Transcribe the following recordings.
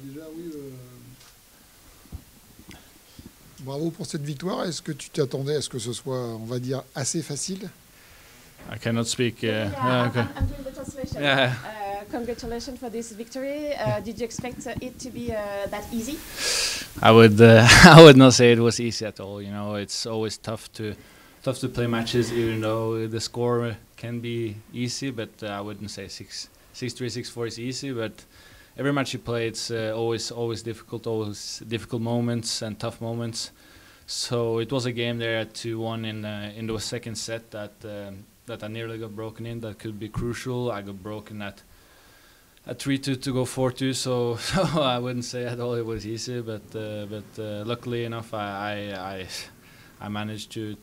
déjà, oui. Bravo pour cette victoire. Est-ce que tu t'attendais à ce que ce soit, on va dire, assez facile? I cannot speak. Okay. Okay. I'm doing the translation. Yeah. Congratulations for this victory. Did you expect it to be that easy? I would I would not say it was easy at all. You know, it's always tough to play matches, even though the score can be easy. But I wouldn't say 6-3, 6-4 is easy. But every match you play, it's always difficult moments and tough moments. So it was a game there at 2-1 in the second set that I nearly got broken in. That could be crucial. I got broken at 3-2 to go 4-2. So I wouldn't say at all it was easy. But luckily enough, I managed to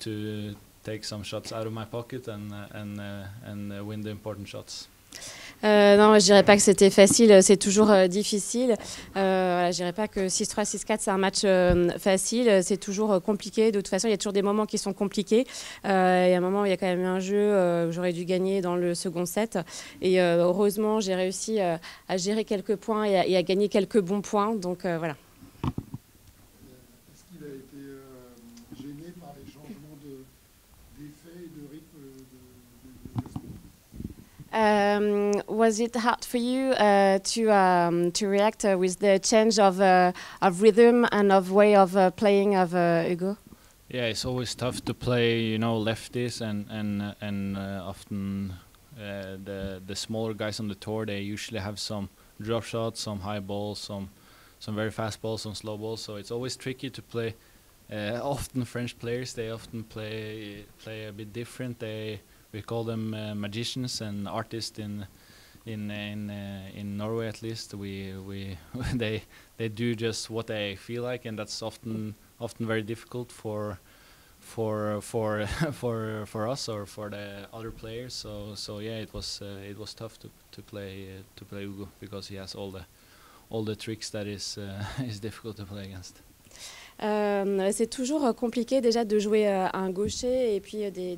take some shots out of my pocket and win the important shots. Non, je dirais pas que c'était facile, c'est toujours difficile. Voilà, je dirais pas que 6-3, 6-4 c'est un match facile, c'est toujours compliqué. De toute façon, il y a toujours des moments qui sont compliqués. Il y a un moment où il y a quand même eu un jeu où j'aurais dû gagner dans le second set. Et heureusement, j'ai réussi à gérer quelques points et à gagner quelques bons points. Donc voilà. Est-ce qu'il a été gêné par les changements d'effet et de rythme de Gaston? Was it hard for you to react with the change of rhythm and of way of playing of Hugo? Yeah, it's always tough to play, you know, lefties and often the smaller guys on the tour, they usually have some drop shots, some high balls, some very fast balls, some slow balls. So it's always tricky to play. Often French players, they often play a bit different. We call them magicians and artists in Norway, at least. They do just what they feel like, and that's often very difficult for us or for the other players. So yeah, it was tough to play Hugo because he has all the tricks that is difficult to play against. C'est toujours compliqué déjà de jouer un gaucher et puis des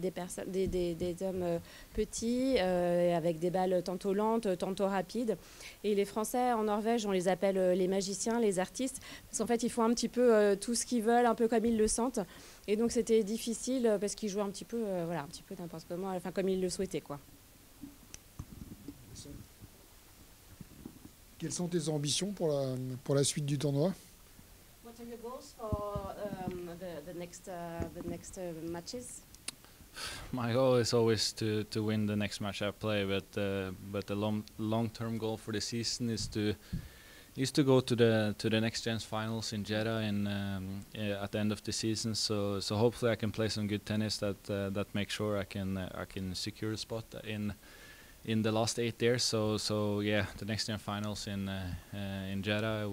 hommes petits avec des balles tantôt lentes, tantôt rapides. Et les Français en Norvège, on les appelle les magiciens, les artistes, parce qu'en fait ils font un petit peu tout ce qu'ils veulent, un peu comme ils le sentent. Et donc c'était difficile parce qu'ils jouaient un petit peu n'importe comment, enfin comme ils le souhaitaient, quoi. Quelles sont tes ambitions pour la suite du tournoi? What are your goals for the next matches? My goal is always to win the next match I play, but the long-term goal for the season is to go to the next gen's finals in Jeddah at the end of the season. So hopefully I can play some good tennis that makes sure I can secure a spot in the last 8 years. So yeah, the next gen finals in Jeddah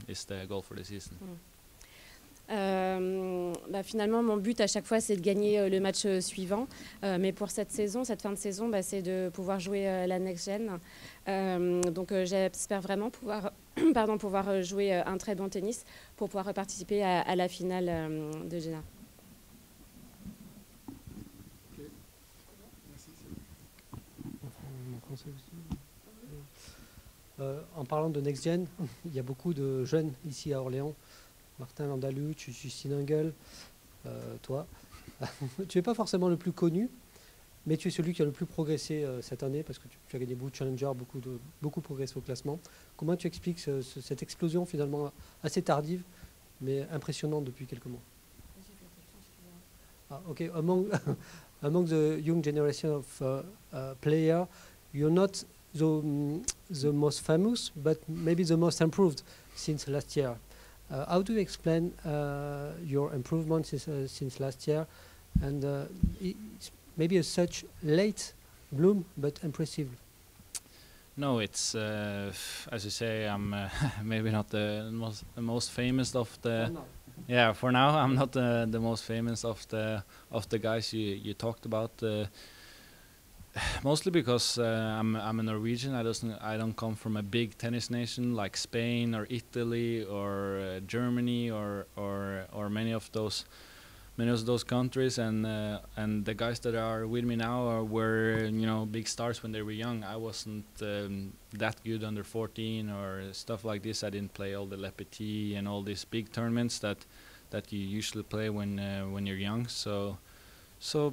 is the goal for the season. Finalement, mon but à chaque fois, c'est de gagner le match suivant. Mais pour cette fin de saison, c'est de pouvoir jouer la next gen. Donc j'espère vraiment pouvoir jouer un très bon tennis pour pouvoir participer à la finale de Jeddah. Okay. Merci. En parlant de Next Gen, il y a beaucoup de jeunes ici à Orléans. Martin Landalu, Justin Engel, toi. Tu n'es pas forcément le plus connu, mais tu es celui qui a le plus progressé cette année parce que tu as gagné beaucoup de Challenger, beaucoup progressé au classement. Comment tu expliques cette explosion finalement assez tardive, mais impressionnante depuis quelques mois? Okay. Among the young generation of players, you're not the most famous, but maybe the most improved since last year. How do you explain your improvement since last year, and it's maybe a such late bloom but impressive? No, it's as you say, I'm maybe not the most famous of the. Yeah, for now I'm not the most famous of the guys you talked about. Mostly because I'm a Norwegian. I don't come from a big tennis nation like Spain or Italy or Germany or many of those of those countries, and the guys that are with me now were big stars when they were young. I wasn't that good under 14 or stuff like this. I didn't play all the Le Petit and all these big tournaments that you usually play when you're young.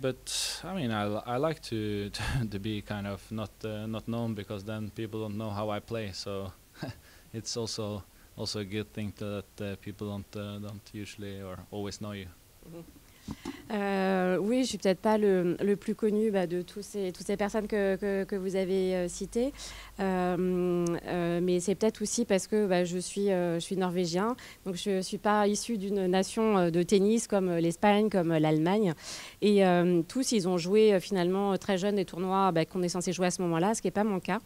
But I mean, I like to be kind of not known, because then people don't know how I play. So it's also a good thing that people don't usually or always know you. Oui, je suis peut-être pas le plus connu de toutes ces personnes que vous avez citées, mais c'est peut-être aussi parce que je suis norvégien, donc je suis pas issue d'une nation de tennis comme l'Espagne, comme l'Allemagne, et tous ils ont joué finalement très jeunes des tournois qu'on est censé jouer à ce moment-là, ce qui n'est pas mon cas,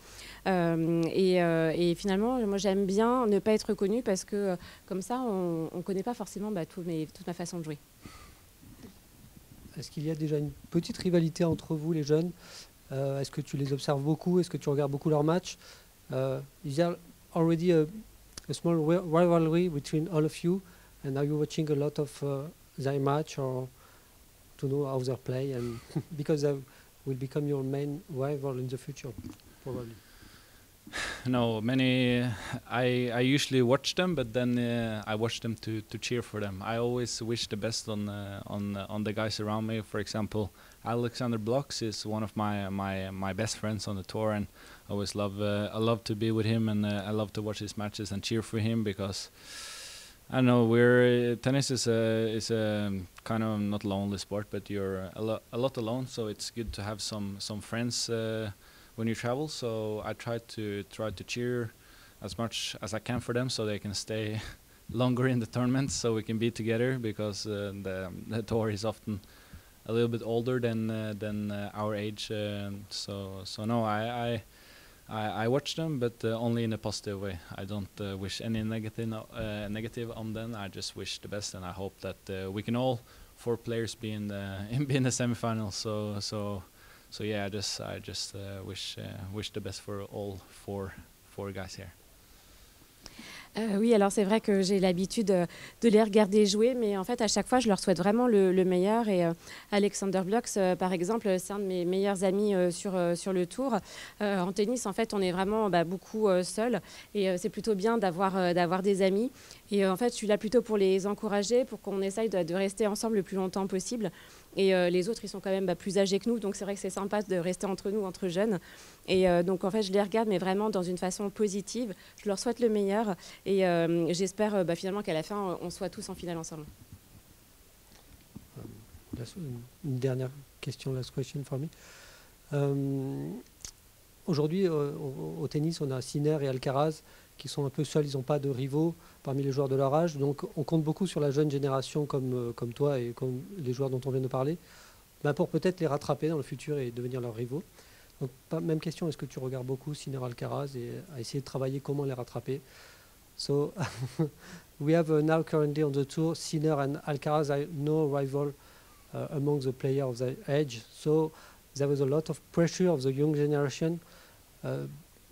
et finalement moi j'aime bien ne pas être connue parce que comme ça on connaît pas forcément toute ma façon de jouer. Est-ce qu'il y a déjà une petite rivalité entre vous, les jeunes? Est-ce que tu les observes beaucoup? Est-ce que tu regardes beaucoup leurs matchs? Is there already a small rivalry between all of you? And are you watching a lot of their match, or to know how they play? And because they will become your main rival in the future, probably. No, I usually watch them, but then I watch them to cheer for them. I always wish the best on the guys around me. For example, Alexander Bloks is one of my best friends on the tour, and I always I love to be with him, and I love to watch his matches and cheer for him, because I don't know, tennis is a kind of not lonely sport, but you're a lot alone. So it's good to have some friends when you travel. So I try to cheer as much as I can for them, so they can stay longer in the tournaments, so we can be together, because the tour is often a little bit older than our age. So no, I watch them, but only in a positive way. I don't wish any negative on them. I just wish the best, and I hope that we can all 4 players be in the semifinals. So yeah, I just wish the best for all four guys here. Oui, alors c'est vrai que j'ai l'habitude de les regarder jouer, mais en fait à chaque fois je leur souhaite vraiment le meilleur, et Alexander Bloks par exemple, c'est un de mes meilleurs amis sur le tour. En tennis en fait on est vraiment beaucoup seul, et c'est plutôt bien d'avoir des amis, et en fait je suis là plutôt pour les encourager, pour qu'on essaye de rester ensemble le plus longtemps possible, et les autres ils sont quand même plus âgés que nous, donc c'est vrai que c'est sympa de rester entre nous, entre jeunes, et donc en fait je les regarde mais vraiment dans une façon positive, je leur souhaite le meilleur, et j'espère finalement qu'à la fin on soit tous en finale ensemble. Une dernière question, last question for me. Aujourd'hui au tennis on a Sinner et Alcaraz qui sont un peu seuls, ils n'ont pas de rivaux parmi les joueurs de leur âge, donc on compte beaucoup sur la jeune génération comme toi et comme les joueurs dont on vient de parler, pour peut-être les rattraper dans le futur et devenir leurs rivaux. Donc même question, est-ce que tu regardes beaucoup Sinner, Alcaraz, et à essayer de travailler comment les rattraper? So we have now currently on the tour Sinner and Alcaraz are no rival among the players of their age, so there was a lot of pressure of the young generation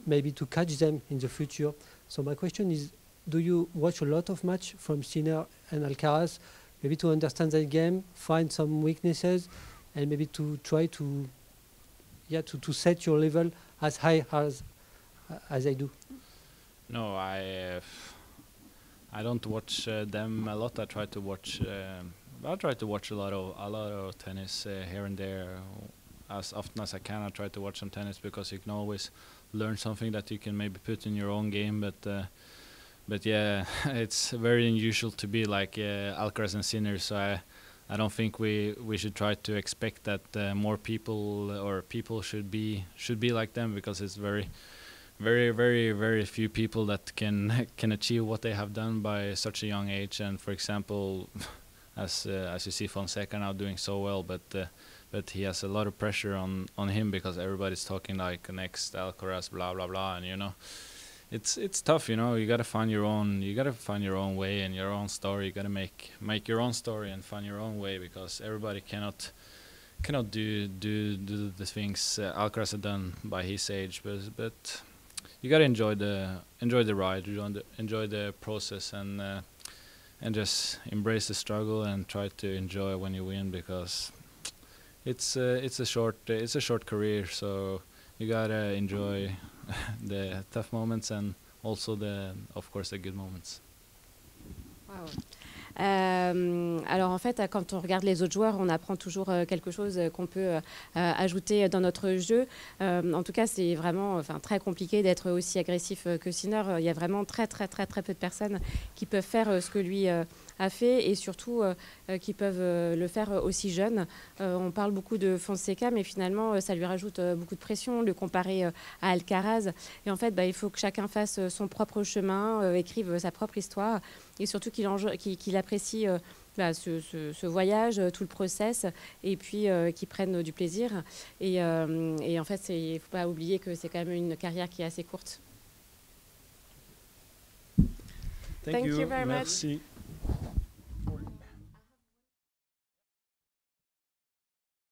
maybe to catch them in the future. So my question is, do you watch a lot of match from Sinner and Alcaraz, maybe to understand their game, find some weaknesses, and maybe to try to set your level as high as I do? No, I don't watch them a lot. I try to watch a lot of tennis here and there, as often as I can. I try to watch some tennis, because you can always learn something that you can maybe put in your own game. But yeah, it's very unusual to be like Alcaraz and Sinner. So I don't think we should try to expect that more people should be like them, because it's very few people that can achieve what they have done by such a young age. And for example, as you see, Fonseca now doing so well, but he has a lot of pressure on him, because everybody's talking like next Alcaraz, blah blah blah, and it's tough. You gotta find your own way and your own story. You gotta make your own story and find your own way, because everybody cannot do the things Alcaraz has done by his age, but you gotta enjoy the ride, enjoy the process, and just embrace the struggle and try to enjoy when you win, because it's a short career, so you gotta enjoy the tough moments and also of course the good moments. Wow. Alors en fait, quand on regarde les autres joueurs, on apprend toujours quelque chose qu'on peut ajouter dans notre jeu. En tout cas, c'est vraiment très compliqué d'être aussi agressif que Sinner. Il y a vraiment très peu de personnes qui peuvent faire ce que lui a fait, et surtout qui peuvent le faire aussi jeune. On parle beaucoup de Fonseca, mais finalement, ça lui rajoute beaucoup de pression, le comparer à Alcaraz. Et en fait, il faut que chacun fasse son propre chemin, écrive sa propre histoire, et surtout qu'il apprécie ce voyage, tout le process, et puis qu'il prenne du plaisir. Et en fait, il ne faut pas oublier que c'est quand même une carrière qui est assez courte. Thank you very much. merci.